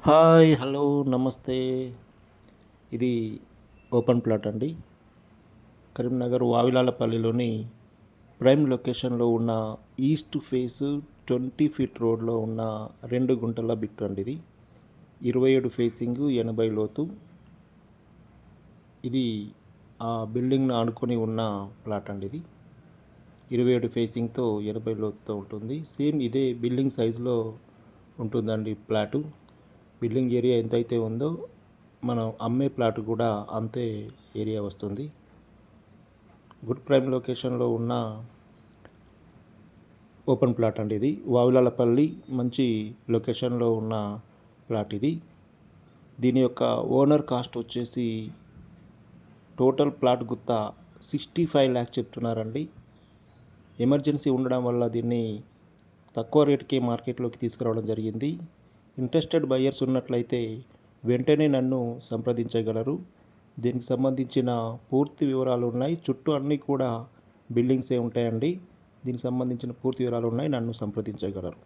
Hi hello నమస్తే. ఇది open plot అండి. కరీంనగర్ వావిలాలపల్లిలోని ప్రైమ్ లొకేషన్లో ఉన్న ఈస్ట్ ఫేస్ 20 ఫీట్ రోడ్లో ఉన్న 2 గుంటల బిట్ అండి. ఇది 27 ఫేసింగ్ 80 లోతు. ఇది ఆ బిల్డింగ్ను ఆనుకొని ఉన్న ప్లాట్ అండి. ఇది 27 ఫేసింగ్తో 80 లోతుతో ఉంటుంది. సేమ్ ఇదే బిల్డింగ్ సైజులో ఉంటుందండి ప్లాటు. బిల్డింగ్ ఏరియా ఎంతైతే ఉందో మనం అమ్మే ప్లాట్ కూడా అంతే ఏరియా వస్తుంది. గుడ్ ప్రైమ్ లొకేషన్లో ఉన్న ఓపెన్ ప్లాట్ అండి. ఇది వావిలాలపల్లి మంచి లొకేషన్లో ఉన్న ప్లాట్ ఇది. దీని యొక్క ఓనర్ కాస్ట్ వచ్చేసి టోటల్ ప్లాట్ గుత్త 65 lakhs చెప్తున్నారండి. ఎమర్జెన్సీ ఉండడం వల్ల దీన్ని తక్కువ రేటుకే మార్కెట్లోకి తీసుకురావడం జరిగింది. ఇంట్రెస్టెడ్ బయ్యర్స్ ఉన్నట్లయితే వెంటనే నన్ను సంప్రదించగలరు. దీనికి సంబంధించిన పూర్తి వివరాలు ఉన్నాయి. చుట్టూ అన్నీ కూడా బిల్డింగ్సే ఉంటాయండి. దీనికి సంబంధించిన పూర్తి వివరాలు ఉన్నాయి. నన్ను సంప్రదించగలరు.